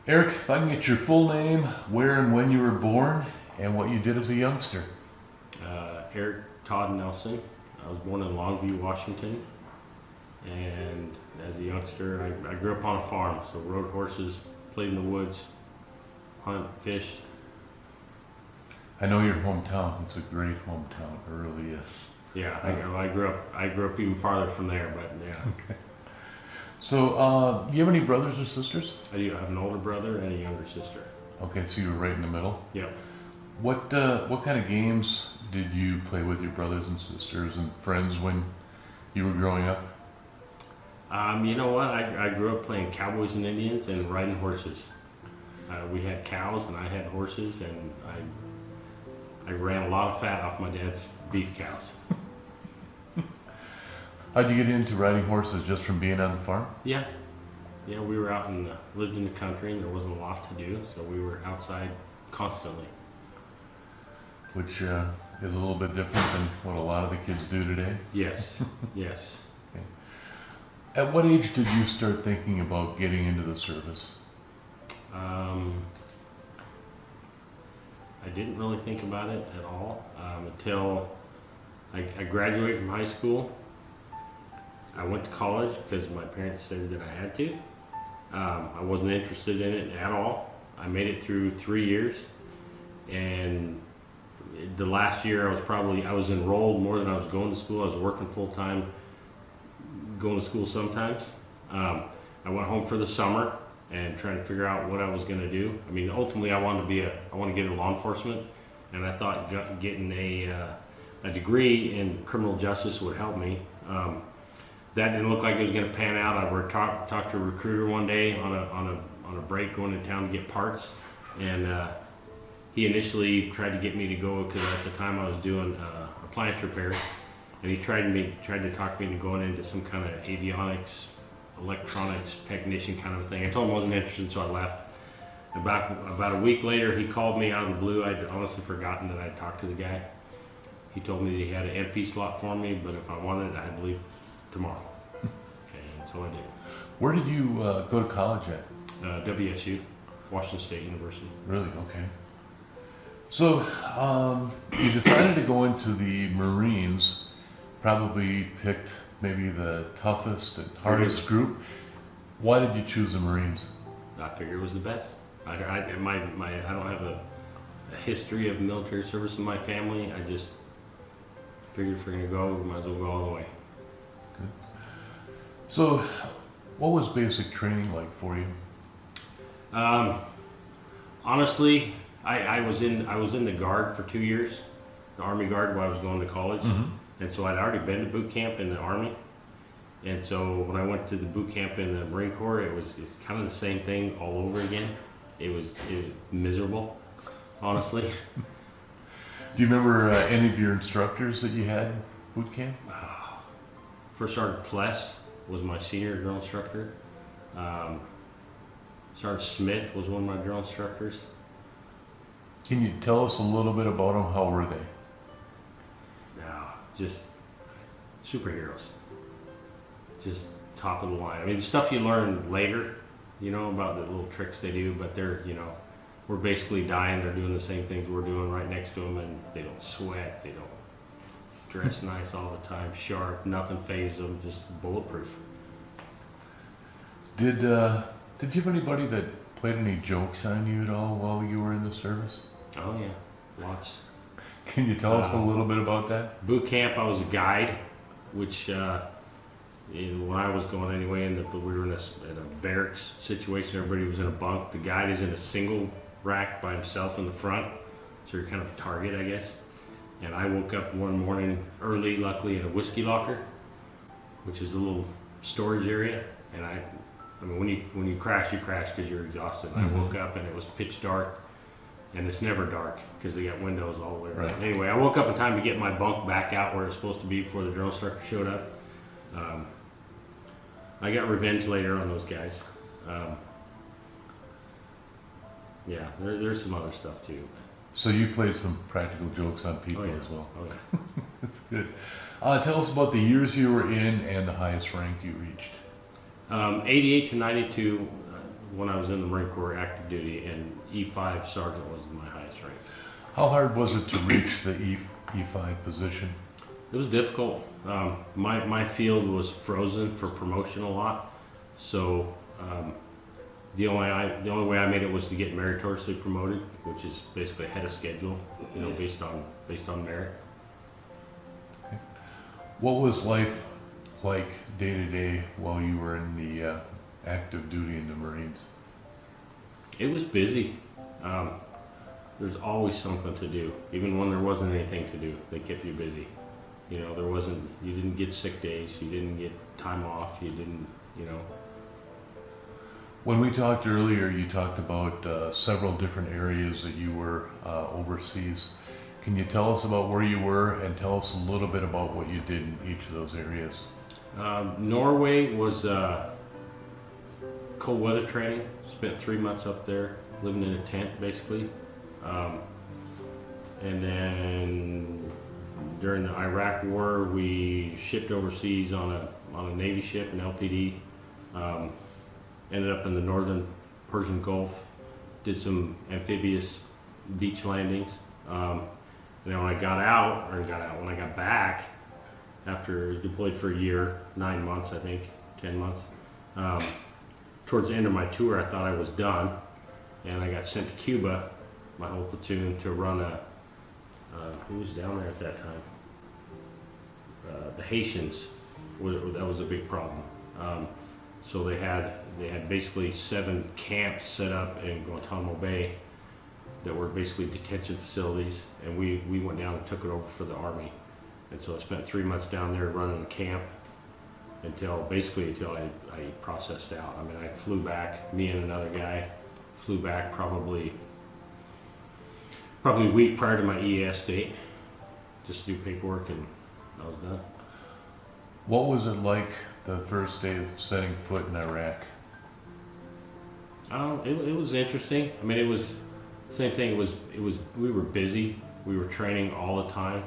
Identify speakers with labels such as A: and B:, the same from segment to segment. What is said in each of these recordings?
A: Eric, if I can get your full name, where and when you were born, and what you did as a youngster.
B: Eric Todd Nelson. I was born in Longview, Washington, and as a youngster, I grew up on a farm, so rode horses, played in the woods, hunt, fish.
A: I know your hometown. It's a great hometown. It really is.
B: Yeah, I grew up even farther from there, but yeah.
A: Okay. So, do you have any brothers or sisters?
B: I do have an older brother and a younger sister.
A: Okay, so you were right in the middle.
B: Yep.
A: What kind of games did you play with your brothers and sisters and friends when you were growing up?
B: You know what? I grew up playing cowboys and Indians and riding horses. We had cows and I had horses, and I ran a lot of fat off my dad's beef cows.
A: How'd you get into riding horses, just from being on the farm?
B: Yeah, we were out and lived in the country, and there wasn't a lot to do, so we were outside constantly.
A: Which is a little bit different than what a lot of the kids do today.
B: Yes, yes.
A: Okay. At what age did you start thinking about getting into the service?
B: I didn't really think about it at all until I graduated from high school. I went to college because my parents said that I had to. I wasn't interested in it at all. I made it through 3 years, and the last year I was enrolled more than I was going to school. I was working full time, going to school sometimes. I went home for the summer and trying to figure out what I was going to do. I mean, ultimately I want to get into law enforcement, and I thought getting a degree in criminal justice would help me. That didn't look like it was going to pan out. I talked to a recruiter one day on a break going to town to get parts, and he initially tried to get me to go, because at the time I was doing appliance repairs, and he tried to talk me into going into some kind of avionics, electronics technician kind of thing. I told him I wasn't interested, so I left. About a week later, he called me out of the blue. I'd honestly forgotten that I'd talked to the guy. He told me that he had an MP slot for me, but if I wanted it, I had to leave tomorrow. Okay, and so I did.
A: Where did you go to college at?
B: WSU, Washington State University.
A: Really? Okay. So, you decided to go into the Marines, probably picked maybe the toughest and hardest group. Why did you choose the Marines?
B: I figured it was the best. I don't have a history of military service in my family. I just figured if we're going to go, we might as well go all the way.
A: Good. So, what was basic training like for you?
B: Honestly, I was in the Guard for 2 years, the Army Guard, while I was going to college.
A: Mm-hmm.
B: And so I'd already been to boot camp in the Army. And so when I went to the boot camp in the Marine Corps, it's kind of the same thing all over again. It was miserable, honestly.
A: Do you remember any of your instructors that you had in boot camp?
B: First Sergeant Pless was my senior drill instructor. Sergeant Smith was one of my drill instructors.
A: Can you tell us a little bit about them? How were they?
B: Just superheroes. Just top of the line. I mean, the stuff you learn later, about the little tricks they do, but they're, we're basically dying. They're doing the same things we're doing right next to them, and they don't sweat. They don't dress nice all the time, sharp, nothing phases them, just bulletproof.
A: Did you have anybody that played any jokes on you at all while you were in the service?
B: Oh yeah, lots.
A: Can you tell us a little bit about that?
B: Boot camp, I was a guide, which when I was going anyway, we were in a barracks situation. Everybody was in a bunk. The guide is in a single rack by himself in the front, so you're kind of a target, I guess. And I woke up one morning early, luckily, in a whiskey locker, which is a little storage area. And I mean, when you crash because you're exhausted. Mm-hmm. I woke up and it was pitch dark. And it's never dark because they got windows all the way around. Right. Anyway, I woke up in time to get my bunk back out where it's supposed to be before the drill instructor showed up. I got revenge later on those guys. There's some other stuff too.
A: So you played some practical jokes on people as well.
B: Oh yeah.
A: That's good. Tell us about the years you were in and the highest rank you reached.
B: 88 to 92 when I was in the Marine Corps active duty, and E5 sergeant was my highest rank.
A: How hard was it to reach the E5 position?
B: It was difficult. My field was frozen for promotion a lot, so the only way I made it was to get meritoriously promoted, which is basically ahead of schedule, you know, based on merit.
A: What was life like day to day while you were in the active duty in the Marines?
B: It was busy. There's always something to do, even when there wasn't anything to do. They kept you busy. You know, you didn't get sick days, you didn't get time off, you didn't, you know.
A: When we talked earlier, you talked about several different areas that you were overseas. Can you tell us about where you were and tell us a little bit about what you did in each of those areas?
B: Norway was cold weather training. Spent 3 months up there, living in a tent basically. And then during the Iraq War, we shipped overseas on a Navy ship, an LPD. Ended up in the northern Persian Gulf. Did some amphibious beach landings. And then when I got back, after deployed for a year, 9 months, I think, 10 months, towards the end of my tour, I thought I was done, and I got sent to Cuba, my whole platoon, to run who was down there at that time? The Haitians, that was a big problem. So they had basically 7 camps set up in Guantanamo Bay that were basically detention facilities, and we went down and took it over for the Army. And so I spent 3 months down there running the camp until I processed out. I mean, I flew back, me and another guy flew back probably a week prior to my EAS date, just to do paperwork, and I was done.
A: What was it like the first day of setting foot in Iraq?
B: It was interesting. I mean, it was the same thing. We were busy. We were training all the time.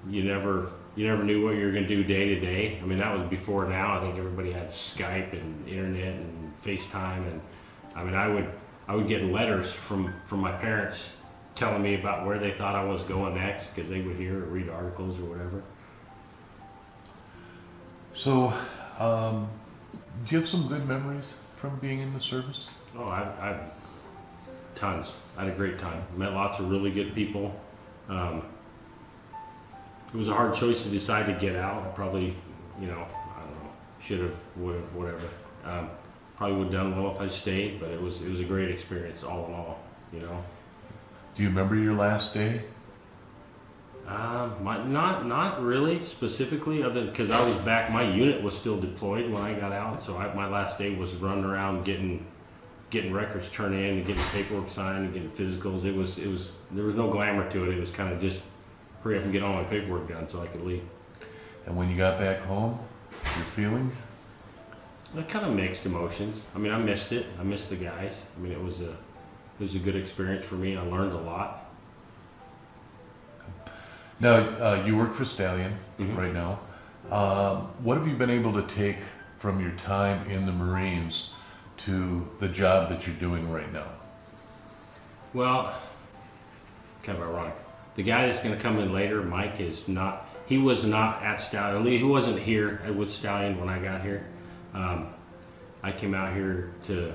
B: You never knew what you were going to do day to day. I mean, that was before now. I think everybody had Skype and internet and FaceTime, and I mean, I would get letters from my parents telling me about where they thought I was going next, because they would hear or read articles or whatever.
A: So, do you have some good memories from being in the service?
B: Oh, I've tons. I had a great time. Met lots of really good people. It was a hard choice to decide to get out. I probably, I don't know, should have, would have, whatever. Probably would have done well if I stayed, but it was a great experience all in all, you know.
A: Do you remember your last day?
B: Not really specifically, other because I was back. My unit was still deployed when I got out, so my last day was running around getting records turned in and getting paperwork signed and getting physicals. It was there was no glamour to it. It was kind of just hurry up and get all my paperwork done so I could leave.
A: And when you got back home, your feelings?
B: Kind of mixed emotions. I mean, I missed it. I missed the guys. I mean, it was a good experience for me. I learned a lot.
A: Now, you work for Stallion
B: Mm-hmm.
A: right now. What have you been able to take from your time in the Marines to the job that you're doing right now?
B: Well, kind of ironic. The guy that's going to come in later, Mike, he was not at Stallion. He wasn't here with Stallion when I got here. I came out here to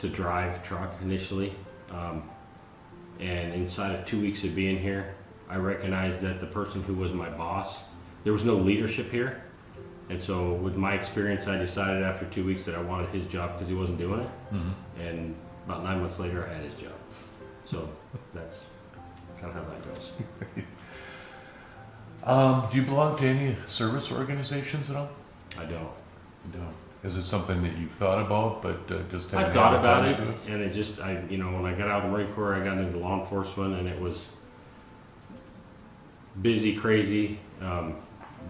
B: drive truck initially. And inside of 2 weeks of being here, I recognized that the person who was my boss, there was no leadership here. And so with my experience, I decided after 2 weeks that I wanted his job because he wasn't doing it.
A: Mm-hmm.
B: And about 9 months later, I had his job. So that's kind of how that goes.
A: Do you belong to any service organizations at all?
B: I don't.
A: You don't. Is it something that you've thought about, but just
B: I
A: haven't
B: thought
A: had the
B: about
A: time
B: it,
A: to do
B: and it just, when I got out of the Marine Corps, I got into law enforcement, and it was busy, crazy,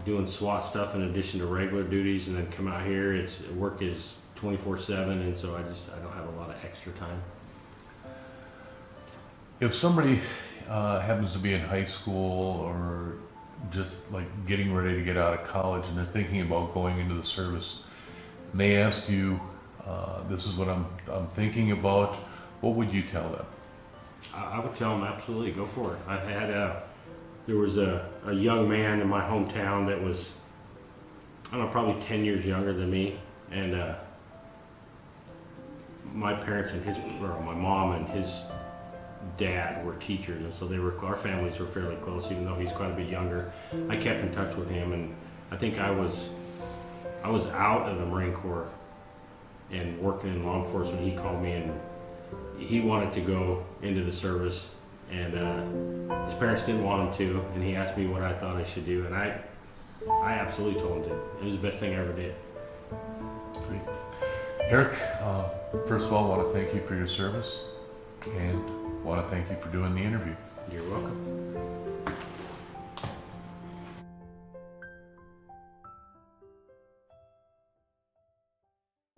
B: doing SWAT stuff in addition to regular duties, and then come out here, work is 24/7, and so I don't have a lot of extra time.
A: If somebody happens to be in high school or just like getting ready to get out of college and they're thinking about going into the service, and they asked you this is what I'm thinking about, what would you tell them?
B: I would tell them absolutely go for it. There was a young man in my hometown that was, I don't know, probably 10 years younger than me, and my parents and my mom and his dad were teachers, and so our families were fairly close, even though he's quite a bit younger. I kept in touch with him, and I think I was out of the Marine Corps and working in law enforcement. He called me and he wanted to go into the service, and his parents didn't want him to, and he asked me what I thought I should do, and I absolutely told him to. It was the best thing I ever did.
A: Great. Eric, first of all, I want to thank you for your service, and want to thank you for doing the interview.
B: You're welcome.